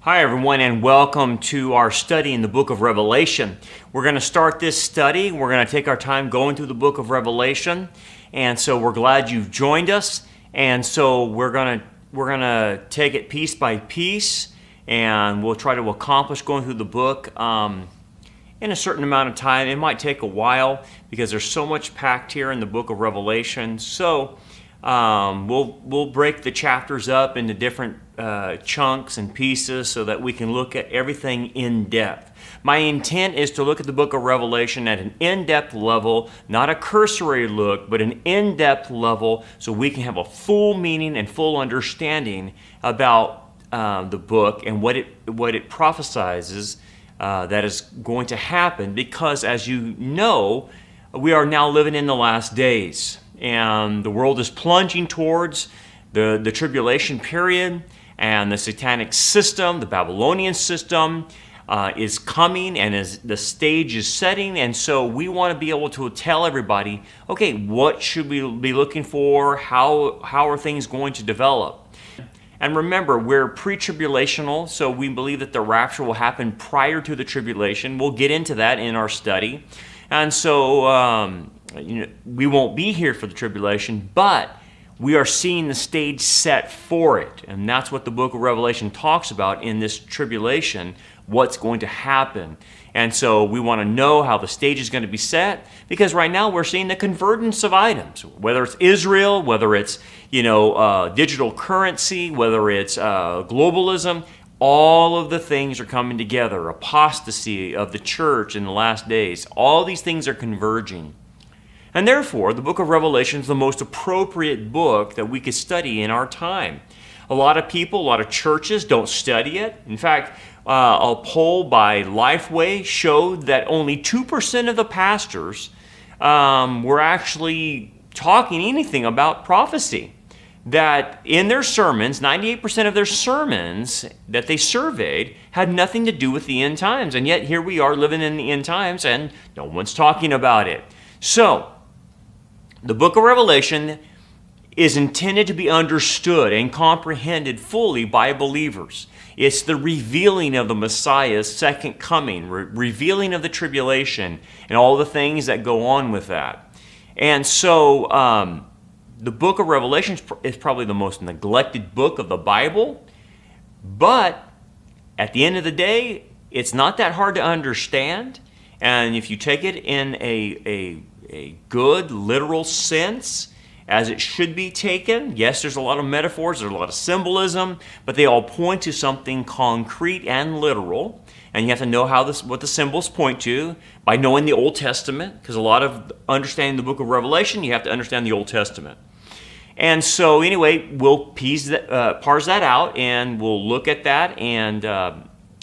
Hi everyone, and welcome to our study in the book of Revelation. We're going to start this study. We're going to take our time going through the book of Revelation, and so we're glad you've joined us. And so we're going to take it piece by piece, and we'll try to accomplish going through the book in a certain amount of time. It might take a while because there's so much packed here in the book of Revelation. So we'll break the chapters up into different chunks and pieces so that we can look at everything in depth. My intent is to look at the book of Revelation at an in-depth level, not a cursory look, but an in-depth level, so we can have a full meaning and full understanding about the book and what it prophesizes that is going to happen. Because, as you know, we are now living in the last days, and the world is plunging towards the tribulation period, and the satanic system, the Babylonian system, is coming, and as the stage is setting. And so we want to be able to tell everybody, okay, what should we be looking for? How are things going to develop? And remember, we're pre-tribulational, so we believe that the rapture will happen prior to the tribulation. We'll get into that in our study. And so we won't be here for the tribulation, but we are seeing the stage set for it. And that's what the book of Revelation talks about in this tribulation, what's going to happen. And so we want to know how the stage is going to be set, because right now we're seeing the convergence of items, whether it's Israel, whether it's digital currency, whether it's globalism. All of the things are coming together. Apostasy of the church in the last days. All these things are converging. And therefore, the book of Revelation is the most appropriate book that we could study in our time. A lot of people, a lot of churches don't study it. In fact, a poll by Lifeway showed that only 2% of the pastors were actually talking anything about prophecy. That in their sermons, 98% of their sermons that they surveyed had nothing to do with the end times. And yet here we are living in the end times and no one's talking about it. So, the book of Revelation is intended to be understood and comprehended fully by believers. It's the revealing of the Messiah's second coming, revealing of the tribulation, and all the things that go on with that. And so, the book of Revelation is probably the most neglected book of the Bible, but at the end of the day, it's not that hard to understand. And if you take it in a good, literal sense, as it should be taken, yes, there's a lot of metaphors, there's a lot of symbolism, but they all point to something concrete and literal. And you have to know what the symbols point to by knowing the Old Testament, because a lot of understanding the book of Revelation, you have to understand the Old Testament. And so anyway, we'll parse that out, and we'll look at that, and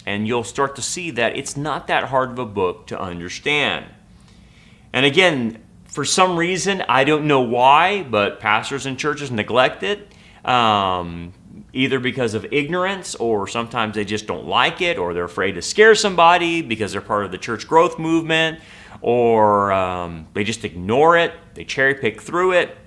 you'll start to see that it's not that hard of a book to understand. And again, for some reason, I don't know why, but pastors and churches neglect it, either because of ignorance, or sometimes they just don't like it, or they're afraid to scare somebody because they're part of the church growth movement, or they just ignore it, they cherry pick through it.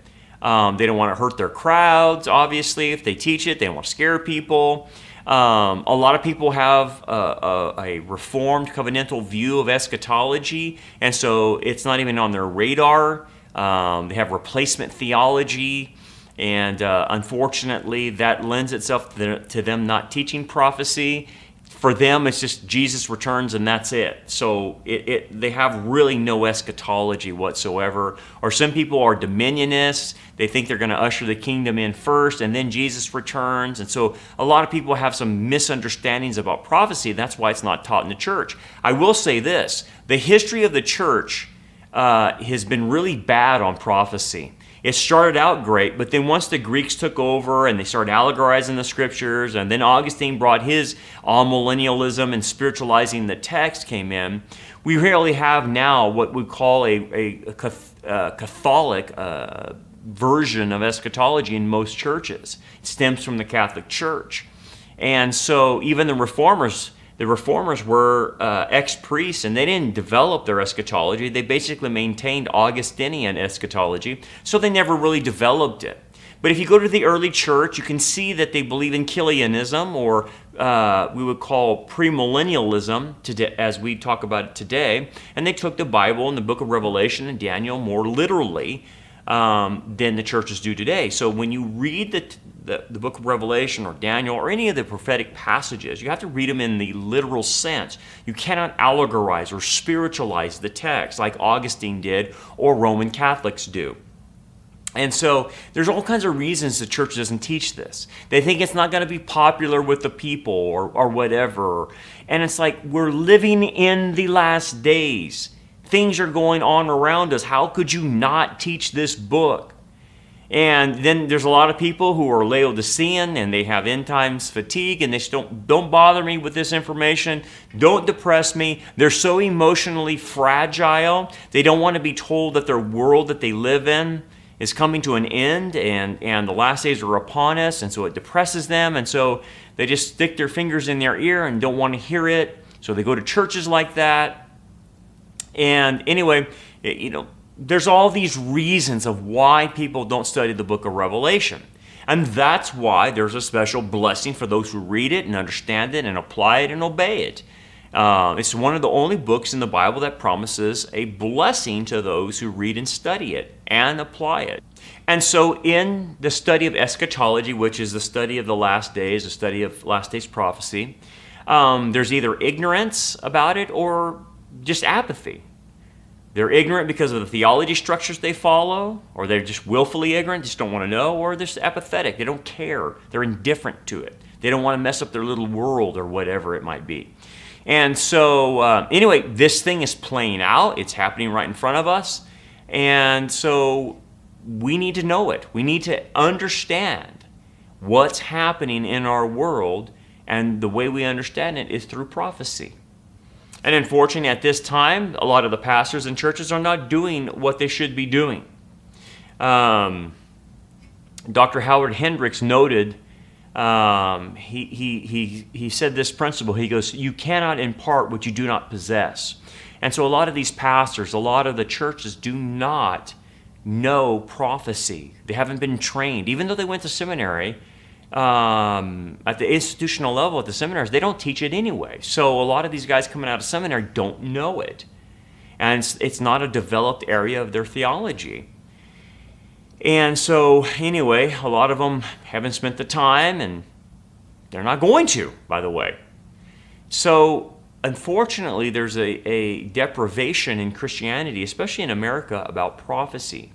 They don't want to hurt their crowds, obviously. If they teach it, they don't want to scare people. A lot of people have a reformed covenantal view of eschatology, and so it's not even on their radar. They have replacement theology, and unfortunately, that lends itself to them not teaching prophecy. For them, it's just Jesus returns and that's it. So they have really no eschatology whatsoever. Or some people are dominionists. They think they're going to usher the kingdom in first and then Jesus returns. And so a lot of people have some misunderstandings about prophecy. That's why it's not taught in the church. I will say this. The history of the church has been really bad on prophecy. It started out great, but then once the Greeks took over and they started allegorizing the scriptures, and then Augustine brought his amillennialism and spiritualizing the text came in, we really have now what we call a Catholic version of eschatology in most churches. It stems from the Catholic Church. And so even the Reformers were ex-priests, and they didn't develop their eschatology. They basically maintained Augustinian eschatology, so they never really developed it. But if you go to the early church, you can see that they believe in Kilianism, or we would call premillennialism today, as we talk about it today, and they took the Bible and the book of Revelation and Daniel more literally than the churches do today. So when you read the book of Revelation or Daniel or any of the prophetic passages, you have to read them in the literal sense. You cannot allegorize or spiritualize the text like Augustine did or Roman Catholics do. And so there's all kinds of reasons the church doesn't teach this. They think it's not going to be popular with the people or whatever. And it's like, we're living in the last days. Things are going on around us. How could you not teach this book? And then there's a lot of people who are Laodicean and they have end times fatigue and they just don't bother me with this information. Don't depress me. They're so emotionally fragile. They don't want to be told that their world that they live in is coming to an end and the last days are upon us, and so it depresses them, and so they just stick their fingers in their ear and don't want to hear it. So they go to churches like that. And anyway, there's all these reasons of why people don't study the book of Revelation. And that's why there's a special blessing for those who read it and understand it and apply it and obey it. It's one of the only books in the Bible that promises a blessing to those who read and study it and apply it. And so in the study of eschatology, which is the study of the last days, the study of last days prophecy, there's either ignorance about it or just apathy. They're ignorant because of the theology structures they follow, or they're just willfully ignorant, just don't want to know, or they're just apathetic. They don't care. They're indifferent to it. They don't want to mess up their little world or whatever it might be. And so, anyway, this thing is playing out. It's happening right in front of us. And so we need to know it. We need to understand what's happening in our world, and the way we understand it is through prophecy. And unfortunately, at this time, a lot of the pastors and churches are not doing what they should be doing. Dr. Howard Hendricks noted, he said this principle. He goes, you cannot impart what you do not possess. And so a lot of these pastors, a lot of the churches do not know prophecy. They haven't been trained. Even though they went to seminary, at the institutional level at the seminaries, they don't teach it anyway. So a lot of these guys coming out of seminary don't know it. And it's not a developed area of their theology. And so anyway, a lot of them haven't spent the time, and they're not going to, by the way. So unfortunately, there's a deprivation in Christianity, especially in America, about prophecy.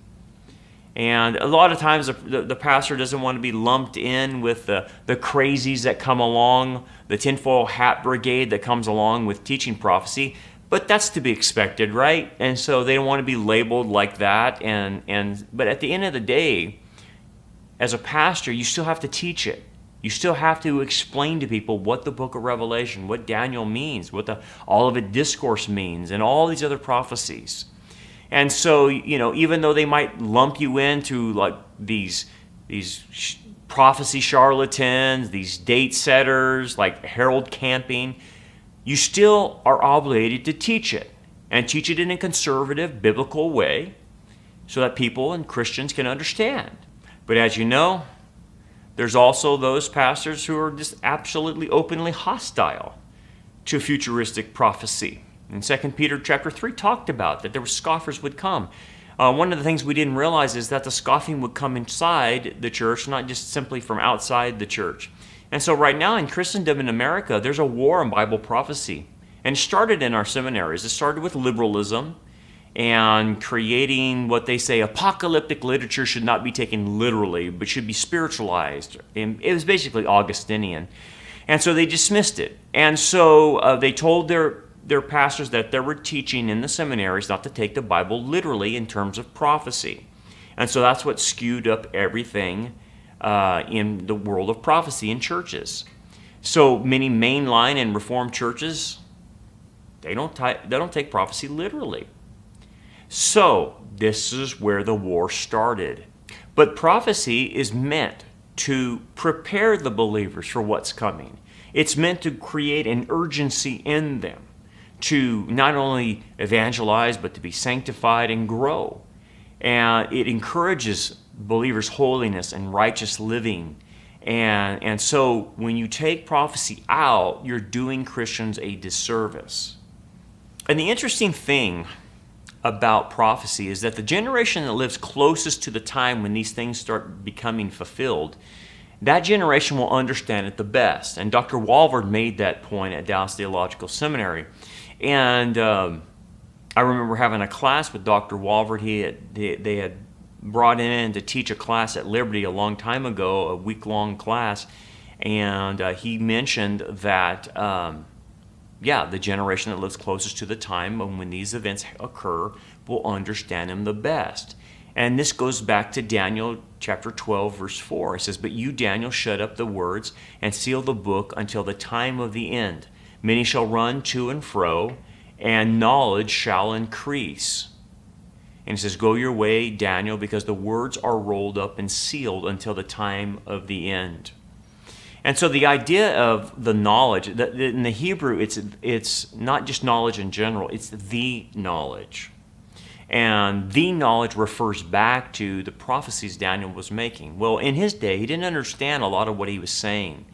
And a lot of times the pastor doesn't want to be lumped in with the crazies that come along, the tinfoil hat brigade that comes along with teaching prophecy. But that's to be expected, right? And so they don't want to be labeled like that. But at the end of the day, as a pastor, you still have to teach it. You still have to explain to people what the book of Revelation, what Daniel means, what all of it discourse means, and all these other prophecies. And so, even though they might lump you into like these prophecy charlatans, these date setters, like Harold Camping, you still are obligated to teach it, and teach it in a conservative, biblical way so that people and Christians can understand. But as you know, there's also those pastors who are just absolutely openly hostile to futuristic prophecy. And 2 Peter chapter 3 talked about that there were scoffers would come. One of the things we didn't realize is that the scoffing would come inside the church, not just simply from outside the church. And so right now in Christendom in America, there's a war on Bible prophecy. And it started in our seminaries. It started with liberalism and creating what they say apocalyptic literature should not be taken literally, but should be spiritualized. And it was basically Augustinian. And so they dismissed it. And so they told their pastors that they were teaching in the seminaries not to take the Bible literally in terms of prophecy. And so that's what skewed up everything in the world of prophecy in churches. So many mainline and Reformed churches, they don't take prophecy literally. So this is where the war started. But prophecy is meant to prepare the believers for what's coming. It's meant to create an urgency in them to not only evangelize, but to be sanctified and grow. And it encourages believers' holiness and righteous living And so when you take prophecy out, you're doing Christians a disservice. And the interesting thing about prophecy is that the generation that lives closest to the time when these things start becoming fulfilled, that generation will understand it the best. And Dr. Walvoord made that point at Dallas Theological Seminary. And I remember having a class with Dr. Walvoord. They had brought in to teach a class at Liberty a long time ago, a week-long class. And he mentioned that, the generation that lives closest to the time when these events occur will understand them the best. And this goes back to Daniel chapter 12, verse 4. It says, "But you, Daniel, shut up the words and seal the book until the time of the end. Many shall run to and fro, and knowledge shall increase." And it says, "Go your way, Daniel, because the words are rolled up and sealed until the time of the end." And so the idea of the knowledge, in the Hebrew, it's not just knowledge in general, it's the knowledge. And the knowledge refers back to the prophecies Daniel was making. Well, in his day, he didn't understand a lot of what he was saying.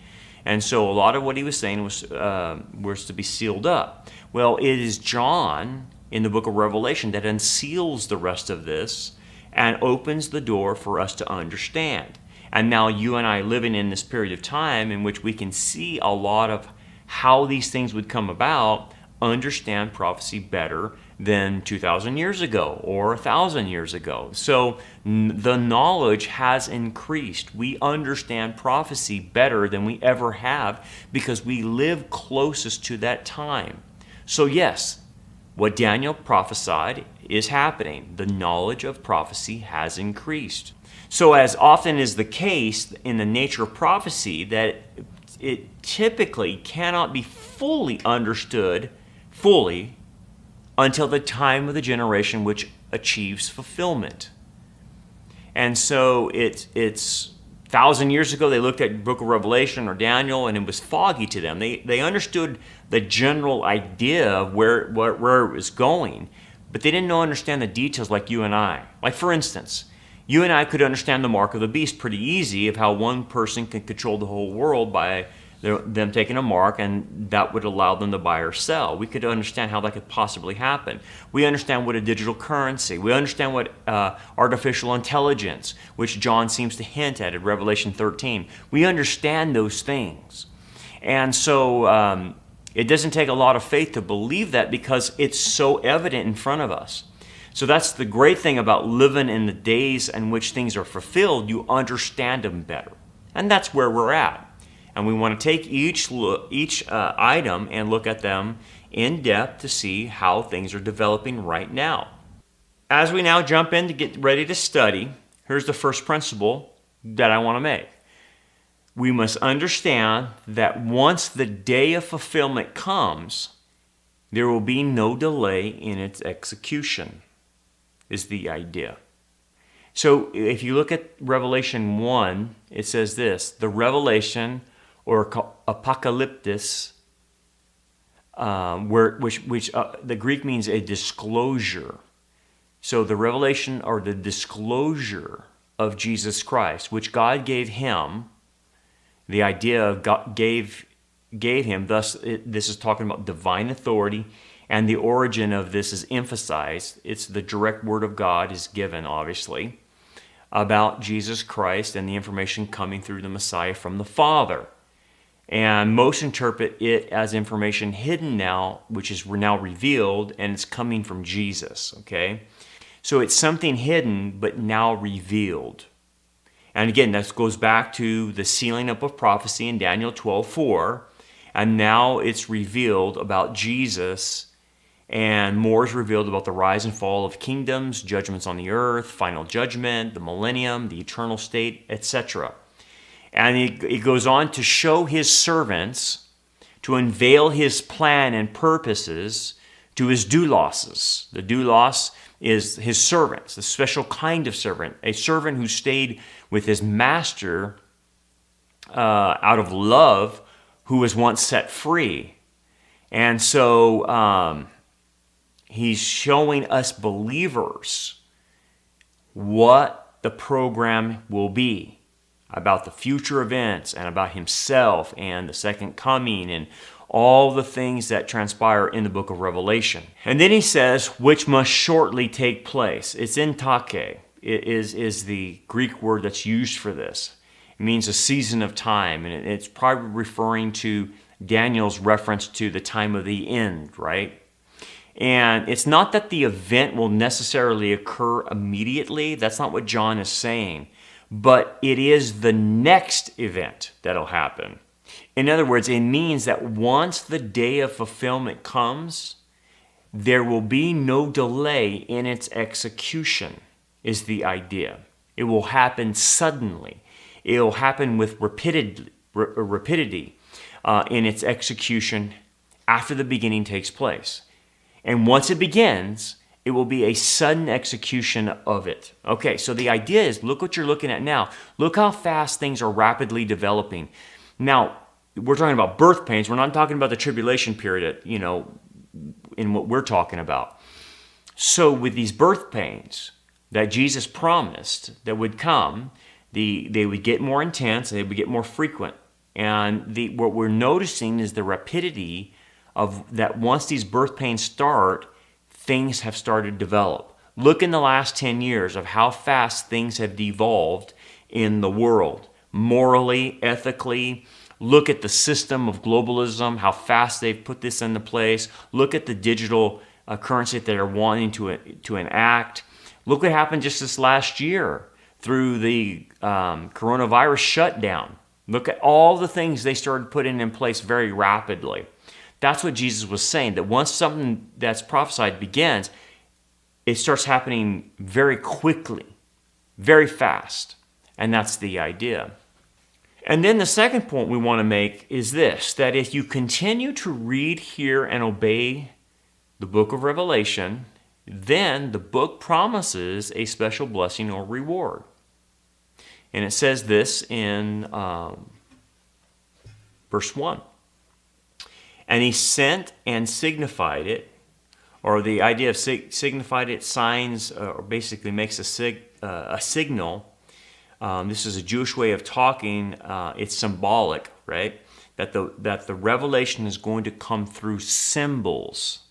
And so a lot of what he was saying was to be sealed up. Well, it is John in the book of Revelation that unseals the rest of this and opens the door for us to understand. And now you and I living in this period of time in which we can see a lot of how these things would come about, understand prophecy better than 2,000 years ago or 1,000 years ago. So the knowledge has increased. We understand prophecy better than we ever have because we live closest to that time. So yes, what Daniel prophesied is happening. The knowledge of prophecy has increased. So as often is the case in the nature of prophecy, that it typically cannot be fully understood until the time of the generation which achieves fulfillment. And so it's 1,000 years ago, they looked at the book of Revelation or Daniel, and it was foggy to them. They understood the general idea of where it was going, but they didn't understand the details like you and I. Like, for instance, you and I could understand the mark of the beast pretty easy of how one person can control the whole world by them taking a mark, and that would allow them to buy or sell. We could understand how that could possibly happen. We understand what a digital currency. We understand what artificial intelligence, which John seems to hint at in Revelation 13. We understand those things. And so it doesn't take a lot of faith to believe that because it's so evident in front of us. So that's the great thing about living in the days in which things are fulfilled. You understand them better. And that's where we're at. And we want to take each item and look at them in depth to see how things are developing right now. As we now jump in to get ready to study, here's the first principle that I want to make. We must understand that once the day of fulfillment comes, there will be no delay in its execution, is the idea. So if you look at Revelation 1, it says this: the revelation or apocalyptis, which the Greek means a disclosure. So the revelation or the disclosure of Jesus Christ, which God gave him, the idea of God gave him, thus this is talking about divine authority, and the origin of this is emphasized. It's the direct word of God is given, obviously, about Jesus Christ and the information coming through the Messiah from the Father. And most interpret it as information hidden now, which is now revealed, and it's coming from Jesus, okay? So it's something hidden, but now revealed. And again, that goes back to the sealing up of prophecy in Daniel 12:4, and now it's revealed about Jesus, and more is revealed about the rise and fall of kingdoms, judgments on the earth, final judgment, the millennium, the eternal state, etc. And it goes on to show his servants, to unveil his plan and purposes to his doulos. The doulos is his servants, a special kind of servant, a servant who stayed with his master out of love, who was once set free. And so he's showing us believers what the program will be. about the future events and about himself and the second coming and all the things that transpire in the book of Revelation. And then he says, which must shortly take place. It's in take. It is the Greek word that's used for this. It means a season of time, and it's probably referring to Daniel's reference to the time of the end, right? And it's not that the event will necessarily occur immediately. That's not what John is saying. But it is the next event that'll happen. In other words, it means that once the day of fulfillment comes, there will be no delay in its execution, is the idea. It will happen suddenly. It will happen with rapidity in its execution after the beginning takes place. And once it begins, it will be a sudden execution of it. Okay, so the idea is, look what you're looking at now. Look how fast things are rapidly developing. Now, we're talking about birth pains. We're not talking about the tribulation period, in what we're talking about. So with these birth pains that Jesus promised that would come, they would get more intense, and they would get more frequent. And what we're noticing is the rapidity of that once these birth pains start, things have started to develop. Look in the last 10 years of how fast things have devolved in the world, morally, ethically. Look at the system of globalism, how fast they've put this into place. Look at the digital currency that they're wanting to enact. Look what happened just this last year through the coronavirus shutdown. Look at all the things they started putting in place very rapidly. That's what Jesus was saying, that once something that's prophesied begins, it starts happening very quickly, very fast. And that's the idea. And then the second point we want to make is this, that if you continue to read, hear, and obey the book of Revelation, then the book promises a special blessing or reward. And it says this in verse 1. And he sent and signified it, or the idea of signified it, signs, or basically makes a signal. This is a Jewish way of talking. It's symbolic, right? That the revelation is going to come through symbols.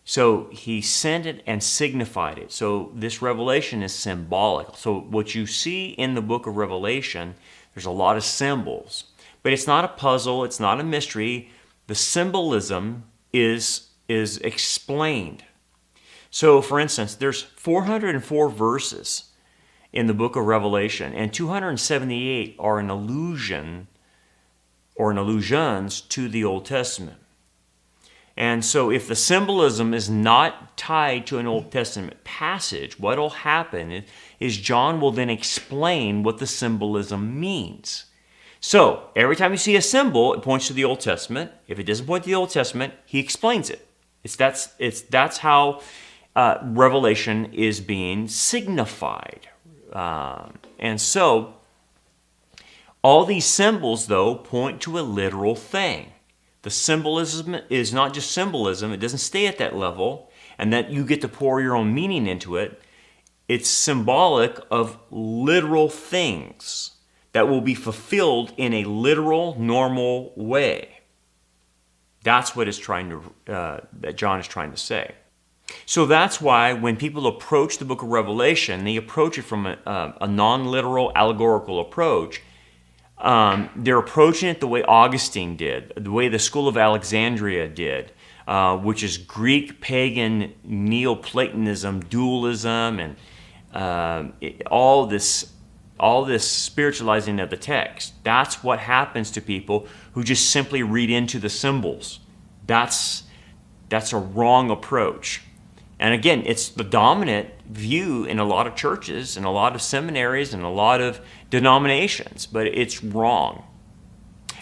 So he sent it and signified it. So this revelation is symbolic. So what you see in the book of Revelation, there's a lot of symbols. But it's not a puzzle. It's not a mystery. The symbolism is explained. So, for instance, there's 404 verses in the book of Revelation, and 278 are an allusion or an allusions to the Old Testament. And so if the symbolism is not tied to an Old Testament passage, what will happen is John will then explain what the symbolism means. So every time you see a symbol, it points to the Old Testament. If it doesn't point to the Old Testament, he explains it. That's how Revelation is being signified. And so all these symbols, though, point to a literal thing. The symbolism is not just symbolism. It doesn't stay at that level, and that you get to pour your own meaning into it. It's symbolic of literal things that will be fulfilled in a literal, normal way. That's what that John is trying to say. So that's why when people approach the book of Revelation, they approach it from a non-literal, allegorical approach. They're approaching it the way Augustine did, the way the School of Alexandria did, which is Greek pagan Neoplatonism, dualism, and all this spiritualizing of the text. That's what happens to people who just simply read into the symbols. That's a wrong approach. And again, it's the dominant view in a lot of churches and a lot of seminaries and a lot of denominations, but it's wrong.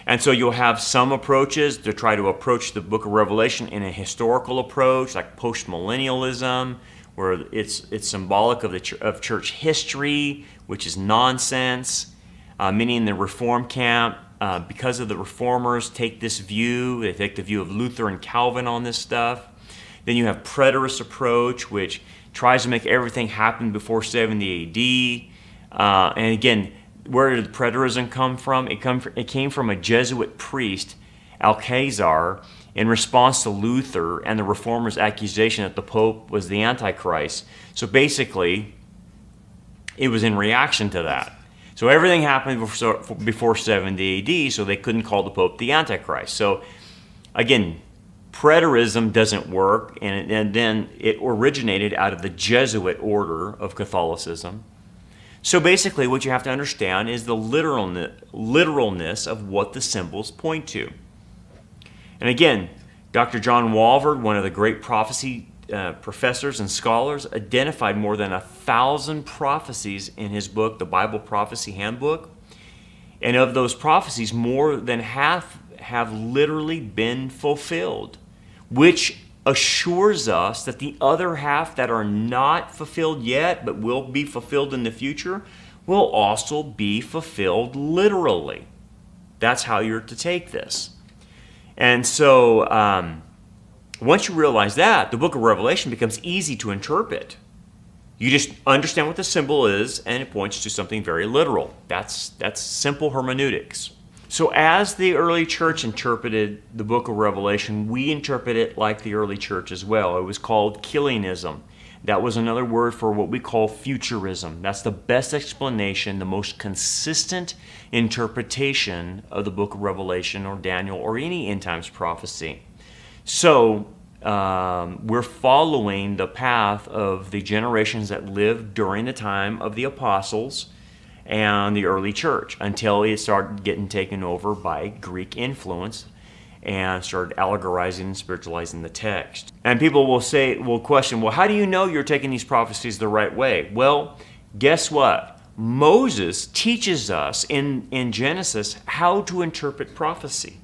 And so you'll have some approaches to try to approach the book of Revelation in a historical approach, like postmillennialism, where it's symbolic of church history, which is nonsense. Many in the Reform camp, because of the Reformers, take this view. They take the view of Luther and Calvin on this stuff. Then you have preterist approach, which tries to make everything happen before 70 AD. And again, where did preterism come from? It came from a Jesuit priest, Alcazar, in response to Luther and the Reformers' accusation that the Pope was the Antichrist. So basically, it was in reaction to that. So everything happened before 70 AD, so they couldn't call the Pope the Antichrist. So again, preterism doesn't work, and then it originated out of the Jesuit order of Catholicism. So basically what you have to understand is the literalness of what the symbols point to. And again, Dr. John Walvoord, one of the great prophecy professors and scholars, identified more than 1,000 prophecies in his book, the Bible Prophecy Handbook. And of those prophecies, more than half have literally been fulfilled, which assures us that the other half that are not fulfilled yet but will be fulfilled in the future will also be fulfilled literally. That's how you're to take this. And so once you realize that, the book of Revelation becomes easy to interpret. You just understand what the symbol is, and it points to something very literal. That's simple hermeneutics. So as the early church interpreted the book of Revelation, we interpret it like the early church as well. It was called Kyllianism. That was another word for what we call futurism. That's the best explanation, the most consistent interpretation of the book of Revelation or Daniel or any end times prophecy. So we're following the path of the generations that lived during the time of the apostles and the early church until it started getting taken over by Greek influence and started allegorizing and spiritualizing the text. And people will question, well, how do you know you're taking these prophecies the right way? Well, guess what? Moses teaches us in Genesis how to interpret prophecy.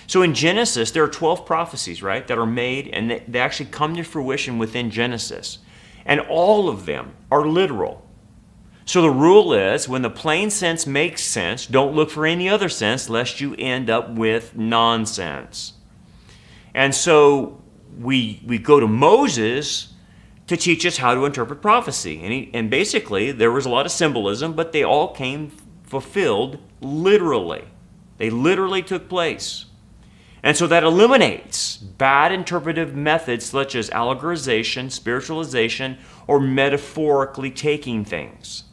So in Genesis, there are 12 prophecies, right, that are made, and they actually come to fruition within Genesis. And all of them are literal. So the rule is, when the plain sense makes sense, don't look for any other sense lest you end up with nonsense. And so we go to Moses to teach us how to interpret prophecy. And basically, there was a lot of symbolism, but they all came fulfilled literally. They literally took place. And so that eliminates bad interpretive methods such as allegorization, spiritualization, or metaphorically taking things.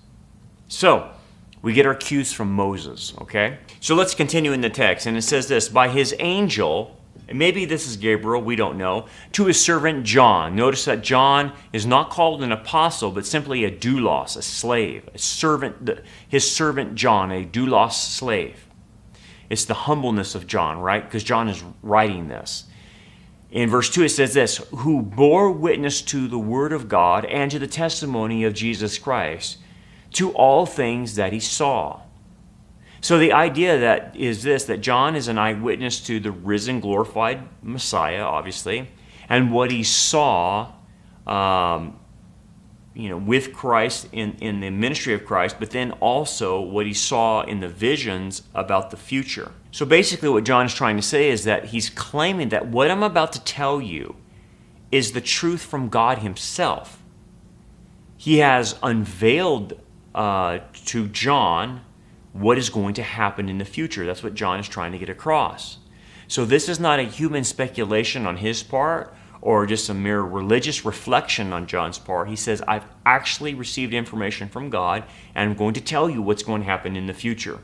So, we get our cues from Moses, okay? So let's continue in the text, and it says this, by his angel, and maybe this is Gabriel, we don't know, to his servant John. Notice that John is not called an apostle, but simply a doulos, a slave, a servant, his servant John, a doulos slave. It's the humbleness of John, right? Because John is writing this. In verse 2 it says this, who bore witness to the word of God and to the testimony of Jesus Christ, to all things that he saw. So the idea that is this, that John is an eyewitness to the risen, glorified Messiah, obviously, and what he saw with Christ in the ministry of Christ, but then also what he saw in the visions about the future. So basically what John is trying to say is that he's claiming that what I'm about to tell you is the truth from God himself. He has unveiled to John what is going to happen in the future. That's what John is trying to get across. So this is not a human speculation on his part or just a mere religious reflection on John's part. He says, I've actually received information from God and I'm going to tell you what's going to happen in the future.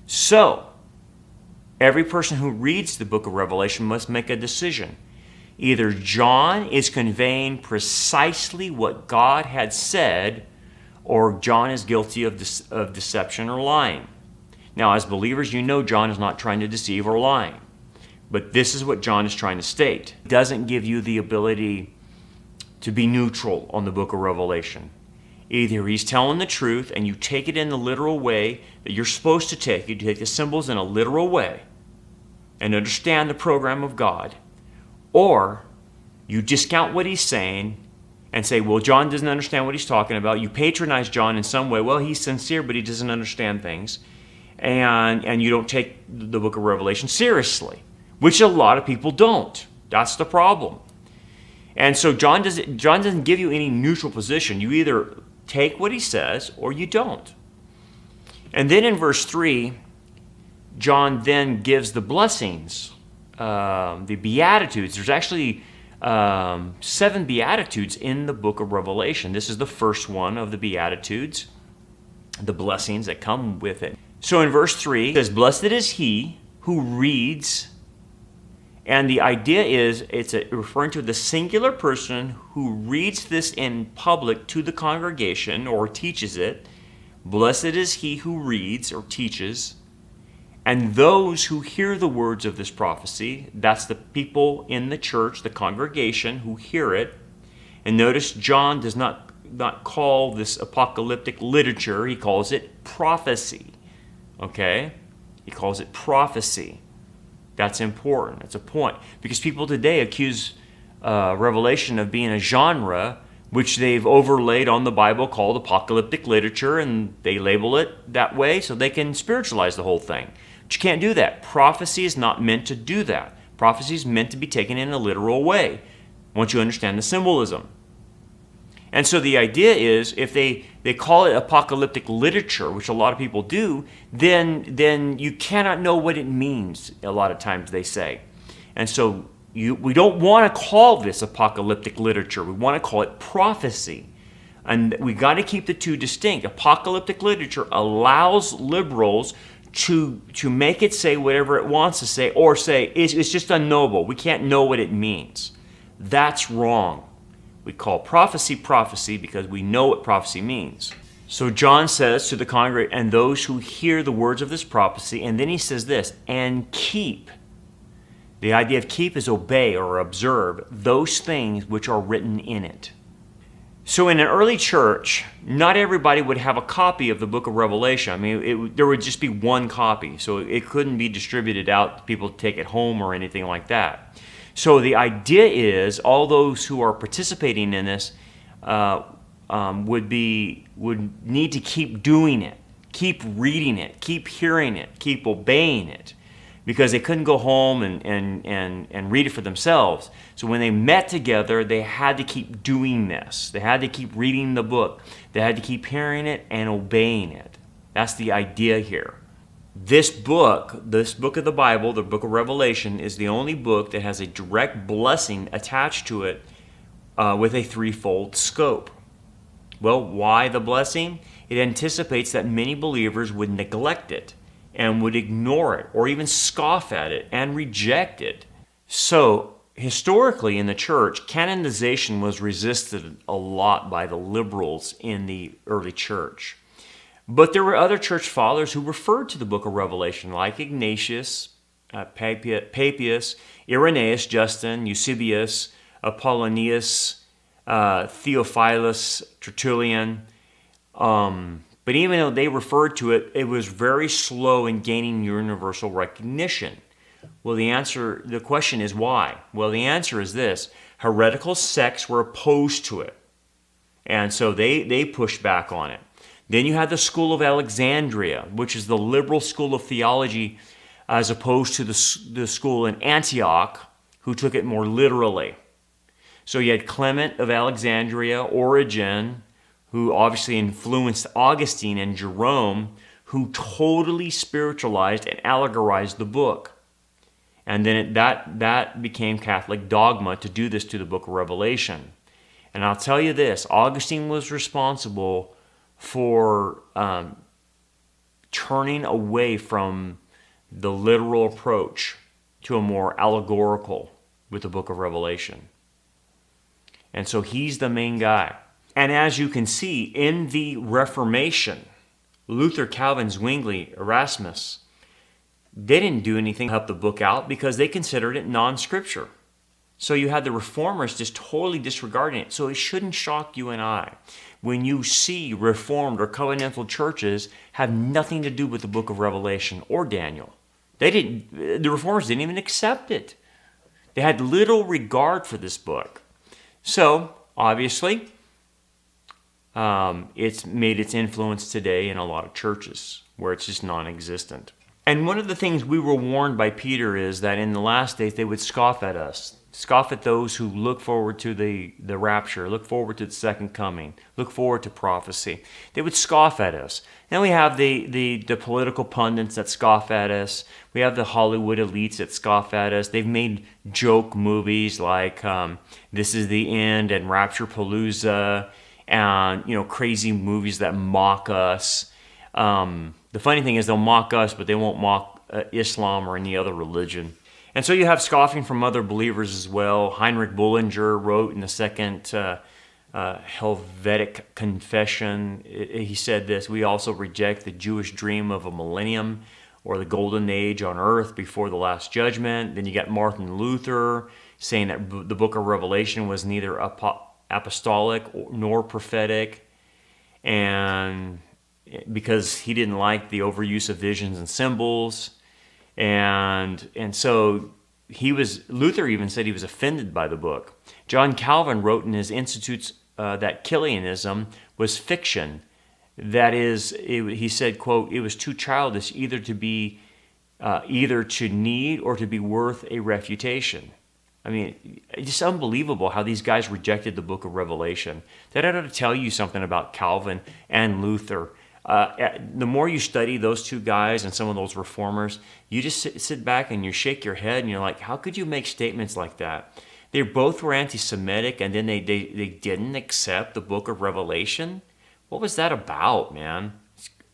So, every person who reads the book of Revelation must make a decision. Either John is conveying precisely what God had said, or John is guilty of deception or lying. Now, as believers, you know John is not trying to deceive or lie. But this is what John is trying to state. It doesn't give you the ability to be neutral on the book of Revelation. Either he's telling the truth and you take it in the literal way that you're supposed to take it. You take the symbols in a literal way and understand the program of God. Or you discount what he's saying and say, well, John doesn't understand what he's talking about. You patronize John in some way. Well, he's sincere, but he doesn't understand things. And you don't take the book of Revelation seriously, which a lot of people don't. That's the problem. And so John doesn't give you any neutral position. You either take what he says or you don't. And then in verse 3, John then gives the blessings, the Beatitudes. There's actually 7 Beatitudes in the book of Revelation. This is the first one of the Beatitudes, the blessings that come with it. So in verse 3, it says, "Blessed is he who reads," and the idea is it's referring to the singular person who reads this in public to the congregation or teaches it. Blessed is he who reads or teaches, and those who hear the words of this prophecy. That's the people in the church, the congregation who hear it. And notice John does not call this apocalyptic literature. He calls it prophecy. Okay? He calls it prophecy. That's important. It's a point. Because people today accuse Revelation of being a genre which they've overlaid on the Bible called apocalyptic literature, and they label it that way so they can spiritualize the whole thing. But you can't do that. Prophecy is not meant to do that. Prophecy is meant to be taken in a literal way once you understand the symbolism. And so the idea is if they call it apocalyptic literature, which a lot of people do, then you cannot know what it means, a lot of times they say. And so we don't want to call this apocalyptic literature. We want to call it prophecy. And we got to keep the two distinct. Apocalyptic literature allows liberals to make it say whatever it wants to say, or say it's just unknowable. We can't know what it means. That's wrong. We call prophecy prophecy because we know what prophecy means. So John says to the congregation, and those who hear the words of this prophecy, and then he says this, and keep. The idea of keep is obey or observe those things which are written in it. So in an early church, not everybody would have a copy of the book of Revelation. I mean, there would just be one copy, so it couldn't be distributed out to people to take it home or anything like that. So the idea is all those who are participating in this would need to keep doing it, keep reading it, keep hearing it, keep obeying it, because they couldn't go home and read it for themselves. So when they met together, they had to keep doing this. They had to keep reading the book. They had to keep hearing it and obeying it. That's the idea here. This book of the Bible, the book of Revelation, is the only book that has a direct blessing attached to it with a threefold scope. Well, why the blessing? It anticipates that many believers would neglect it and would ignore it or even scoff at it and reject it. So, historically in the church, canonization was resisted a lot by the liberals in the early church. But there were other church fathers who referred to the book of Revelation, like Ignatius, Papias, Irenaeus, Justin, Eusebius, Apollonius, Theophilus, Tertullian. But even though they referred to it, it was very slow in gaining universal recognition. Well, the question is why? Well, the answer is this. Heretical sects were opposed to it. And so they pushed back on it. Then you had the School of Alexandria, which is the liberal school of theology, as opposed to the school in Antioch, who took it more literally. So you had Clement of Alexandria, Origen, who obviously influenced Augustine, and Jerome, who totally spiritualized and allegorized the book. And then that became Catholic dogma to do this to the book of Revelation. And I'll tell you this, Augustine was responsible for turning away from the literal approach to a more allegorical with the book of Revelation. And so he's the main guy. And as you can see, in the Reformation, Luther, Calvin, Zwingli, Erasmus, they didn't do anything to help the book out because they considered it non-scripture. So you had the Reformers just totally disregarding it. So it shouldn't shock you and I when you see Reformed or covenantal churches have nothing to do with the book of Revelation or Daniel. The Reformers didn't even accept it. They had little regard for this book. So, obviously, it's made its influence today in a lot of churches where it's just non-existent. And one of the things we were warned by Peter is that in the last days they would scoff at us. Scoff at those who look forward to the rapture, look forward to the second coming, look forward to prophecy. They would scoff at us. Then we have the political pundits that scoff at us. We have the Hollywood elites that scoff at us. They've made joke movies like This Is the End and Rapture Palooza, and crazy movies that mock us. The funny thing is they'll mock us, but they won't mock Islam or any other religion. And so you have scoffing from other believers as well. Heinrich Bullinger wrote in the Second Helvetic Confession, he said this: we also reject the Jewish dream of a millennium or the golden age on earth before the last judgment. Then you got Martin Luther saying that the book of Revelation was neither apostolic nor prophetic, and because he didn't like the overuse of visions and symbols. And so Luther even said he was offended by the book. John Calvin wrote in his Institutes that Killianism was fiction. That is, he said, quote, it was too childish either to need or to be worth a refutation. I mean, it's just unbelievable how these guys rejected the book of Revelation. That ought to tell you something about Calvin and Luther. The more you study those two guys and some of those reformers, you just sit back and you shake your head and you're like, how could you make statements like that? They both were anti-Semitic, and then they didn't accept the book of Revelation. What was that about, man?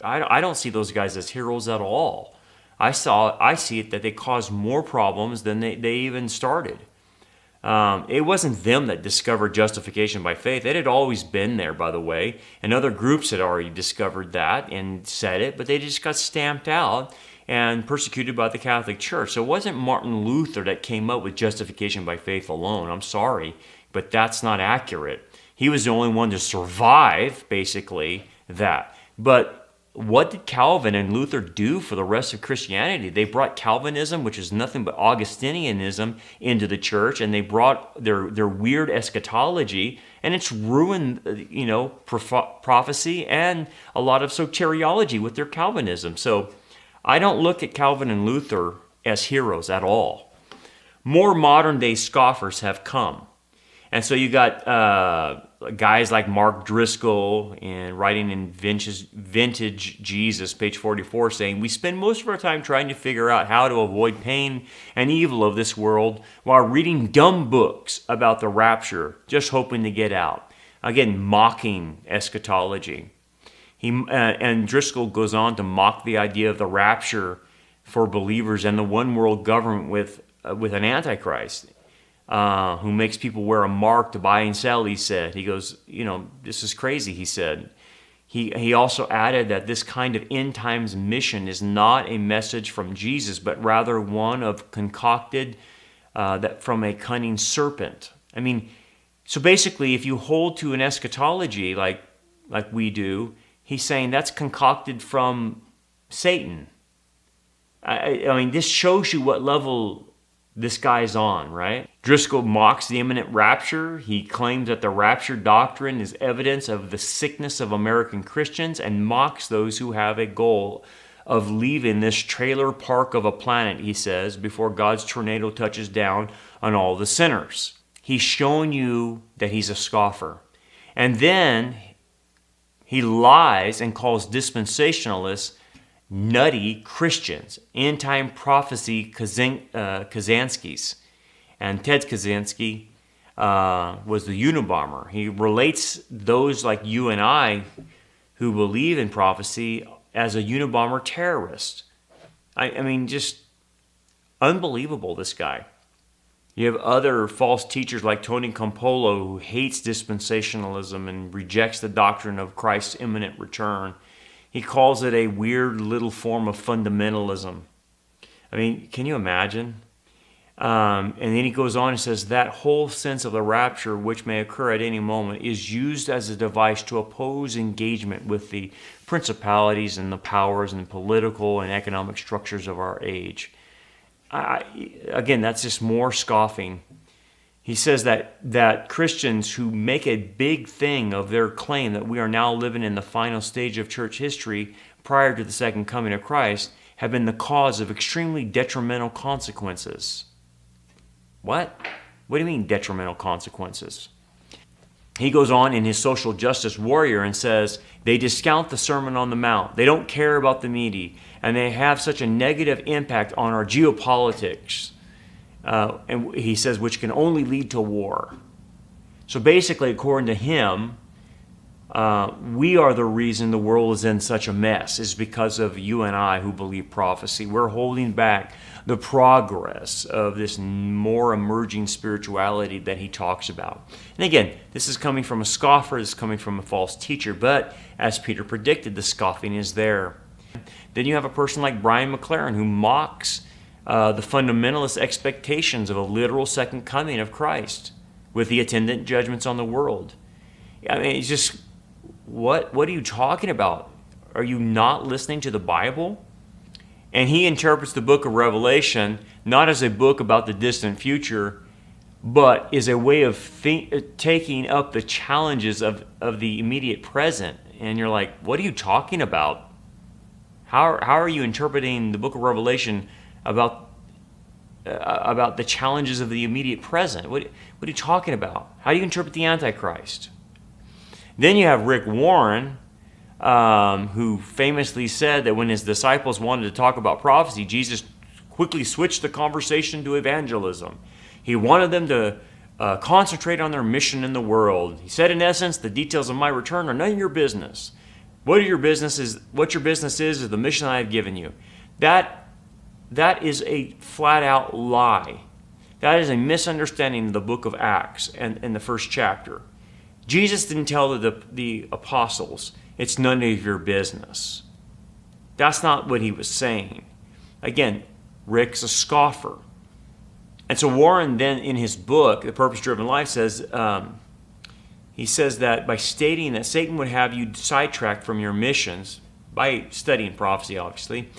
I don't see those guys as heroes at all. I see it that they caused more problems than they even started. It wasn't them that discovered justification by faith. It had always been there, by the way, and other groups had already discovered that and said it, but they just got stamped out and persecuted by the Catholic Church. So it wasn't Martin Luther that came up with justification by faith alone. I'm sorry, but that's not accurate. He was the only one to survive, basically, that. But what did Calvin and Luther do for the rest of Christianity? They brought Calvinism, which is nothing but Augustinianism, into the church, and they brought their weird eschatology, and it's ruined, prophecy and a lot of soteriology with their Calvinism. So I don't look at Calvin and Luther as heroes at all. More modern-day scoffers have come. And so you got guys like Mark Driscoll writing in Vintage Jesus, page 44, saying, we spend most of our time trying to figure out how to avoid pain and evil of this world while reading dumb books about the rapture, just hoping to get out. Again, mocking eschatology. And Driscoll goes on to mock the idea of the rapture for believers and the one world government with an antichrist. Who makes people wear a mark to buy and sell, he said. He goes, this is crazy, he said. He also added that this kind of end times mission is not a message from Jesus, but rather one of concocted that from a cunning serpent. I mean, so basically, if you hold to an eschatology like we do, he's saying that's concocted from Satan. I mean, this shows you what level this guy's on, right? Driscoll mocks the imminent rapture. He claims that the rapture doctrine is evidence of the sickness of American Christians and mocks those who have a goal of leaving this trailer park of a planet, he says, before God's tornado touches down on all the sinners. He's showing you that he's a scoffer. And then he lies and calls dispensationalists nutty Christians, end-time prophecy Kazanskis. And Ted Kaczynski was the Unabomber. He relates those like you and I who believe in prophecy as a Unabomber terrorist. I mean, just unbelievable, this guy. You have other false teachers like Tony Campolo, who hates dispensationalism and rejects the doctrine of Christ's imminent return. He calls it a weird little form of fundamentalism. I mean, can you imagine? And then he goes on and says that whole sense of the rapture, which may occur at any moment, is used as a device to oppose engagement with the principalities and the powers and the political and economic structures of our age. Again, that's just more scoffing. He says that Christians who make a big thing of their claim that we are now living in the final stage of church history prior to the second coming of Christ have been the cause of extremely detrimental consequences. What? What do you mean detrimental consequences? He goes on in his social justice warrior and says, they discount the Sermon on the Mount. They don't care about the needy, and they have such a negative impact on our geopolitics. And he says, which can only lead to war. So basically, according to him, we are the reason the world is in such a mess, is because of you and I who believe prophecy. We're holding back the progress of this more emerging spirituality that he talks about. And again, this is coming from a scoffer, this is coming from a false teacher, but as Peter predicted, the scoffing is there. Then you have a person like Brian McLaren who mocks the fundamentalist expectations of a literal second coming of Christ with the attendant judgments on the world. I mean, it's just, what are you talking about? Are you not listening to the Bible? And he interprets the book of Revelation not as a book about the distant future, but is a way of taking up the challenges of the immediate present. And you're like, what are you talking about? How are you interpreting the book of Revelation about the challenges of the immediate present? What are you talking about? How do you interpret the Antichrist? Then you have Rick Warren, who famously said that when his disciples wanted to talk about prophecy, Jesus quickly switched the conversation to evangelism. He wanted them to concentrate on their mission in the world. He said, in essence, the details of my return are none of your business. What your business is the mission I have given you. That is a flat-out lie. That is a misunderstanding of the book of Acts and in the first chapter. Jesus didn't tell the apostles, it's none of your business. That's not what he was saying. Again, Rick's a scoffer. And so Warren then in his book, The Purpose-Driven Life, says, he says that by stating that Satan would have you sidetracked from your missions, by studying prophecy obviously,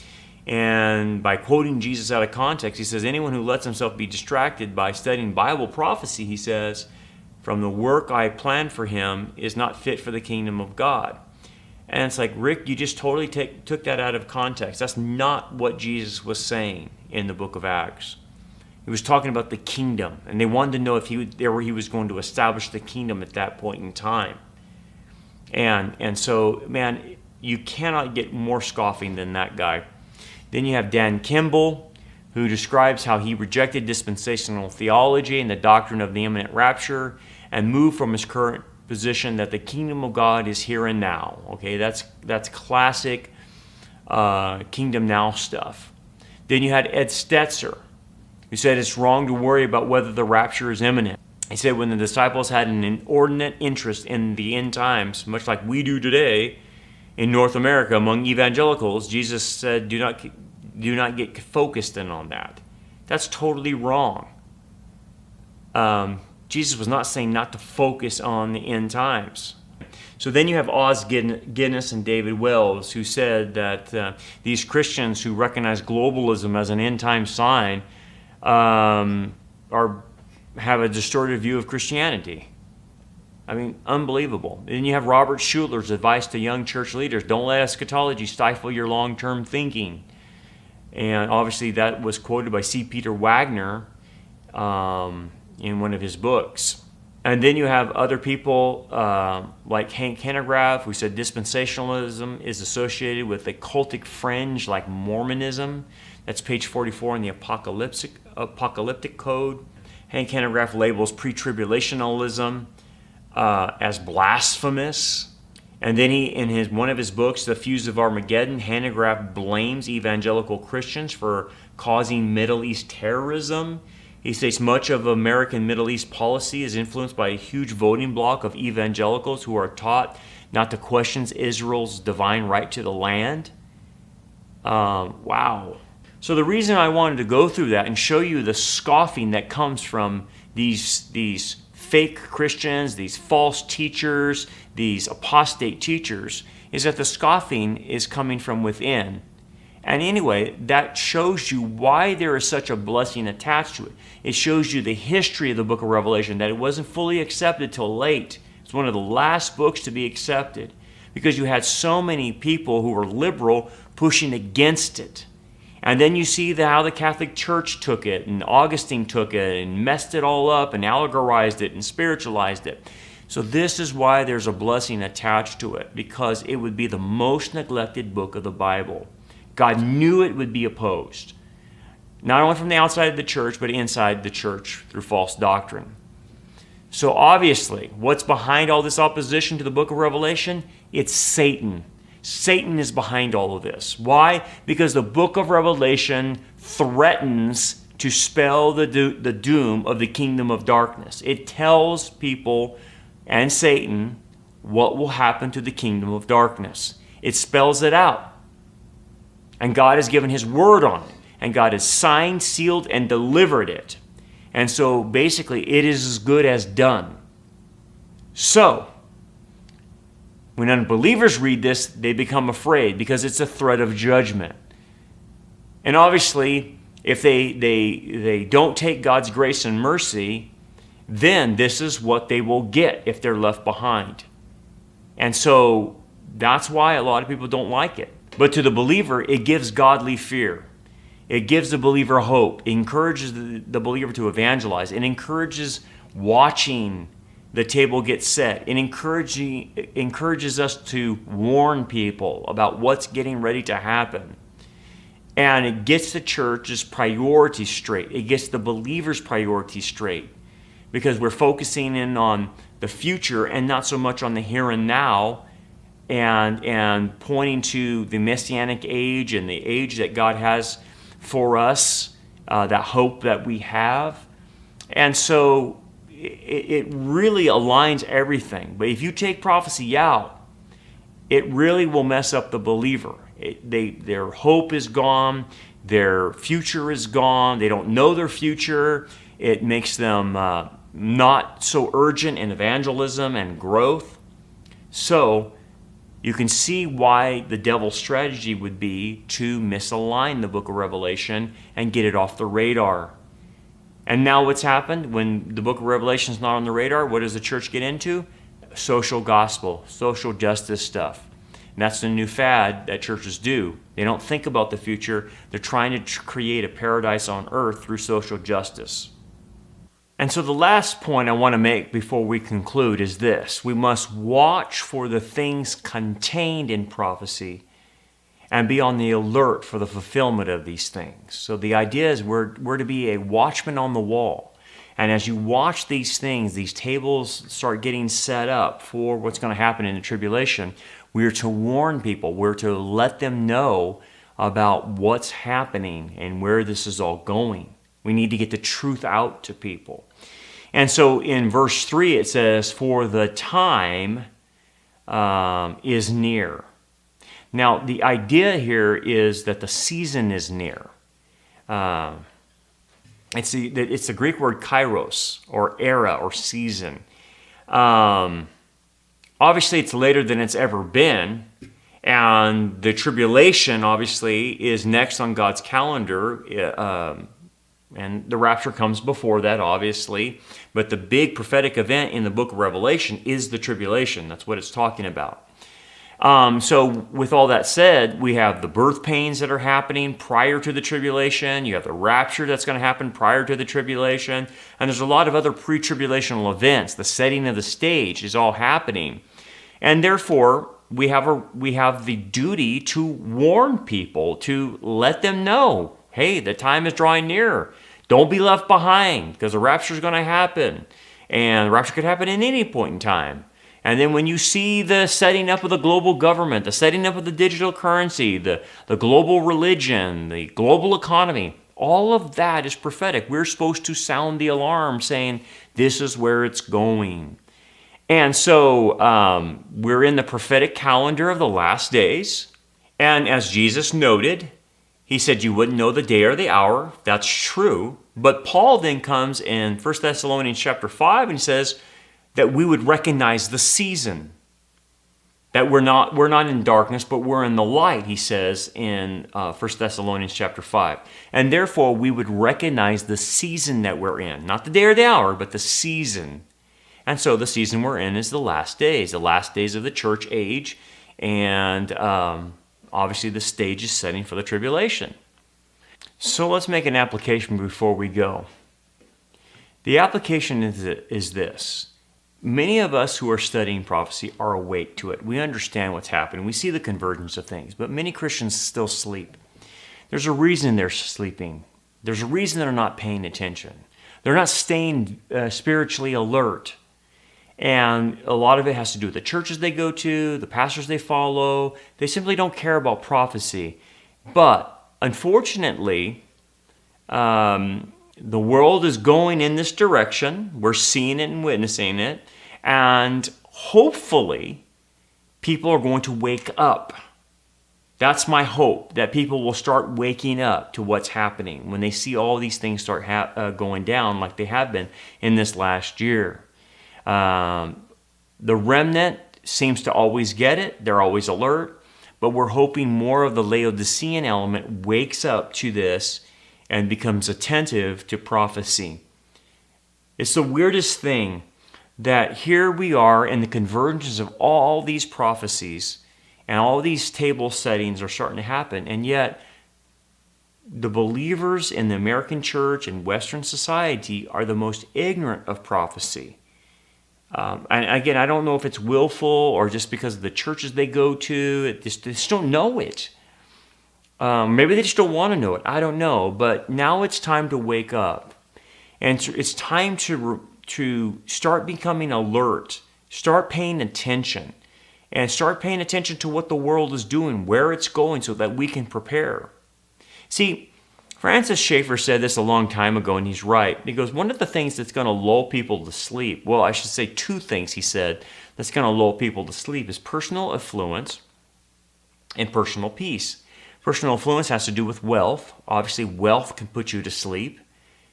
and by quoting Jesus out of context, he says anyone who lets himself be distracted by studying Bible prophecy, he says, from the work I planned for him is not fit for the kingdom of God. And it's like, Rick, you just totally took that out of context. That's not what Jesus was saying in the book of Acts. He was talking about the kingdom, and they wanted to know if he was going to establish the kingdom at that point in time. And so, man, you cannot get more scoffing than that guy. Then you have Dan Kimball, who describes how he rejected dispensational theology and the doctrine of the imminent rapture and moved from his current position that the kingdom of God is here and now. Okay, that's classic kingdom now stuff. Then you had Ed Stetzer, who said it's wrong to worry about whether the rapture is imminent. He said when the disciples had an inordinate interest in the end times, much like we do today in North America among evangelicals, Jesus said, do not get focused in on that. That's totally wrong. Jesus was not saying not to focus on the end times. So then you have Oz Guinness and David Wells, who said that these Christians who recognize globalism as an end time sign have a distorted view of Christianity. I mean, unbelievable. Then you have Robert Schuler's advice to young church leaders: don't let eschatology stifle your long-term thinking. And obviously that was quoted by C. Peter Wagner in one of his books. And then you have other people like Hank Hanegraaff, who said dispensationalism is associated with a cultic fringe like Mormonism. That's page 44 in the Apocalyptic Code. Hank Hanegraaff labels pre-tribulationalism as blasphemous. And then in one of his books, The Fuse of Armageddon, Hanegraaff blames evangelical Christians for causing Middle East terrorism. He states much of American Middle East policy is influenced by a huge voting bloc of evangelicals who are taught not to question Israel's divine right to the land. Wow. So the reason I wanted to go through that and show you the scoffing that comes from these fake Christians, these false teachers, these apostate teachers, is that the scoffing is coming from within. And anyway, that shows you why there is such a blessing attached to it. It shows you the history of the book of Revelation, that it wasn't fully accepted till late. It's one of the last books to be accepted because you had so many people who were liberal pushing against it. And then you see how the Catholic Church took it, and Augustine took it, and messed it all up, and allegorized it, and spiritualized it. So this is why there's a blessing attached to it, because it would be the most neglected book of the Bible. God knew it would be opposed, not only from the outside of the church, but inside the church through false doctrine. So obviously, what's behind all this opposition to the book of Revelation? It's Satan. Satan is behind all of this. Why? Because the book of Revelation threatens to spell the doom of the kingdom of darkness. It tells people and Satan what will happen to the kingdom of darkness. It spells it out. And God has given his word on it. And God has signed, sealed, and delivered it. And so basically it is as good as done. So, when unbelievers read this, they become afraid because it's a threat of judgment. And obviously, if they don't take God's grace and mercy, then this is what they will get if they're left behind. And so that's why a lot of people don't like it. But to the believer, it gives godly fear. It gives the believer hope. It encourages the believer to evangelize. It encourages watching the table get set. It encourages us to warn people about what's getting ready to happen. And it gets the church's priorities straight. It gets the believer's priorities straight. Because we're focusing in on the future and not so much on the here and now, and pointing to the Messianic age and the age that God has for us, that hope that we have. And so it really aligns everything. But if you take prophecy out, it really will mess up the believer. Their hope is gone. Their future is gone. They don't know their future. It makes them not so urgent in evangelism and growth. So you can see why the devil's strategy would be to misalign the book of Revelation and get it off the radar. And now what's happened? When the book of Revelation is not on the radar, what does the church get into? Social gospel, social justice stuff. And that's the new fad that churches do. They don't think about the future. They're trying to create a paradise on earth through social justice. And so the last point I want to make before we conclude is this. We must watch for the things contained in prophecy and be on the alert for the fulfillment of these things. So the idea is we're to be a watchman on the wall. And as you watch these things, these tables start getting set up for what's going to happen in the tribulation, we're to warn people. We're to let them know about what's happening and where this is all going. We need to get the truth out to people. And so in verse 3 it says, "For the time is near." Now the idea here is that the season is near. It's the Greek word kairos, or era, or season. Obviously it's later than it's ever been. And the tribulation obviously is next on God's calendar. And the rapture comes before that, obviously. But the big prophetic event in the book of Revelation is the tribulation. That's what it's talking about. So with all that said, we have the birth pains that are happening prior to the tribulation. You have the rapture that's going to happen prior to the tribulation. And there's a lot of other pre-tribulational events. The setting of the stage is all happening. And therefore, we have the duty to warn people, to let them know, hey, the time is drawing near. Don't be left behind, because the rapture is going to happen. And the rapture could happen at any point in time. And then when you see the setting up of the global government, the setting up of the digital currency, the global religion, the global economy, all of that is prophetic. We're supposed to sound the alarm saying, this is where it's going. And so we're in the prophetic calendar of the last days. And as Jesus noted, he said you wouldn't know the day or the hour. That's true. But Paul then comes in 1 Thessalonians chapter 5 and he says that we would recognize the season. That we're not in darkness, but we're in the light, he says in 1 Thessalonians chapter 5. And therefore we would recognize the season that we're in. Not the day or the hour, but the season. And so the season we're in is the last days of the church age. And obviously the stage is setting for the tribulation. So let's make an application before we go. The application is this. Many of us who are studying prophecy are awake to it. We understand what's happening. We see the convergence of things, but many Christians still sleep. There's a reason they're sleeping. There's a reason they're not paying attention. They're not staying spiritually alert. And a lot of it has to do with the churches they go to, the pastors they follow. They simply don't care about prophecy. But unfortunately, the world is going in this direction. We're seeing it and witnessing it. And hopefully, people are going to wake up. That's my hope, that people will start waking up to what's happening when they see all these things start going down like they have been in this last year. The remnant seems to always get it. They're always alert. But we're hoping more of the Laodicean element wakes up to this and becomes attentive to prophecy. It's the weirdest thing that here we are in the convergence of all these prophecies, and all these table settings are starting to happen, and yet the believers in the American church and Western society are the most ignorant of prophecy. And again, I don't know if it's willful or just because of the churches they go to. They just don't know it. Maybe they just don't want to know it. I don't know. But now it's time to wake up. And it's time to start becoming alert. Start paying attention. And start paying attention to what the world is doing, where it's going, so that we can prepare. See, Francis Schaeffer said this a long time ago, and he's right. He goes, one of the things that's going to lull people to sleep, well, I should say two things, he said, that's going to lull people to sleep is personal affluence and personal peace. Personal affluence has to do with wealth. Obviously, wealth can put you to sleep.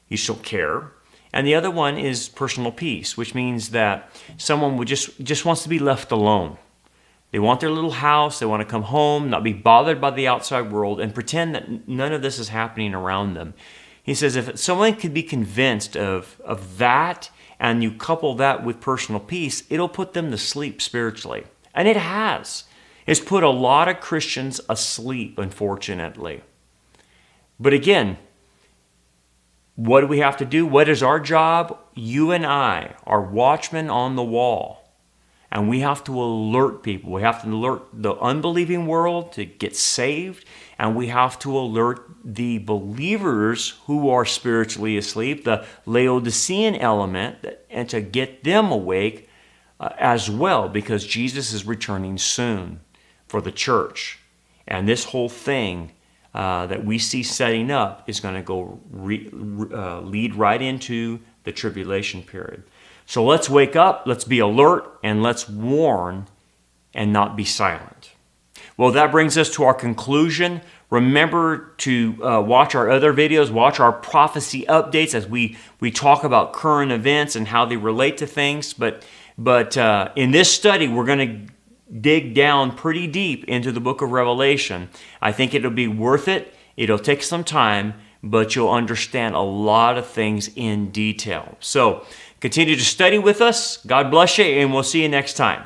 You still care. And the other one is personal peace, which means that someone would just wants to be left alone. They want their little house. They want to come home, not be bothered by the outside world, and pretend that none of this is happening around them. He says if someone could be convinced of that, and you couple that with personal peace, it'll put them to sleep spiritually. And it has. It's put a lot of Christians asleep, unfortunately. But again, what do we have to do? What is our job? You and I are watchmen on the wall. And we have to alert people. We have to alert the unbelieving world to get saved. And we have to alert the believers who are spiritually asleep, the Laodicean element, and to get them awake as well, because Jesus is returning soon for the church. And this whole thing that we see setting up is going to go lead right into the tribulation period. So let's wake up, let's be alert, and let's warn and not be silent. Well, that brings us to our conclusion. Remember to watch our other videos, watch our prophecy updates as we talk about current events and how they relate to things. But in this study, we're going to dig down pretty deep into the book of Revelation. I think it'll be worth it. It'll take some time, but you'll understand a lot of things in detail. So continue to study with us. God bless you, and we'll see you next time.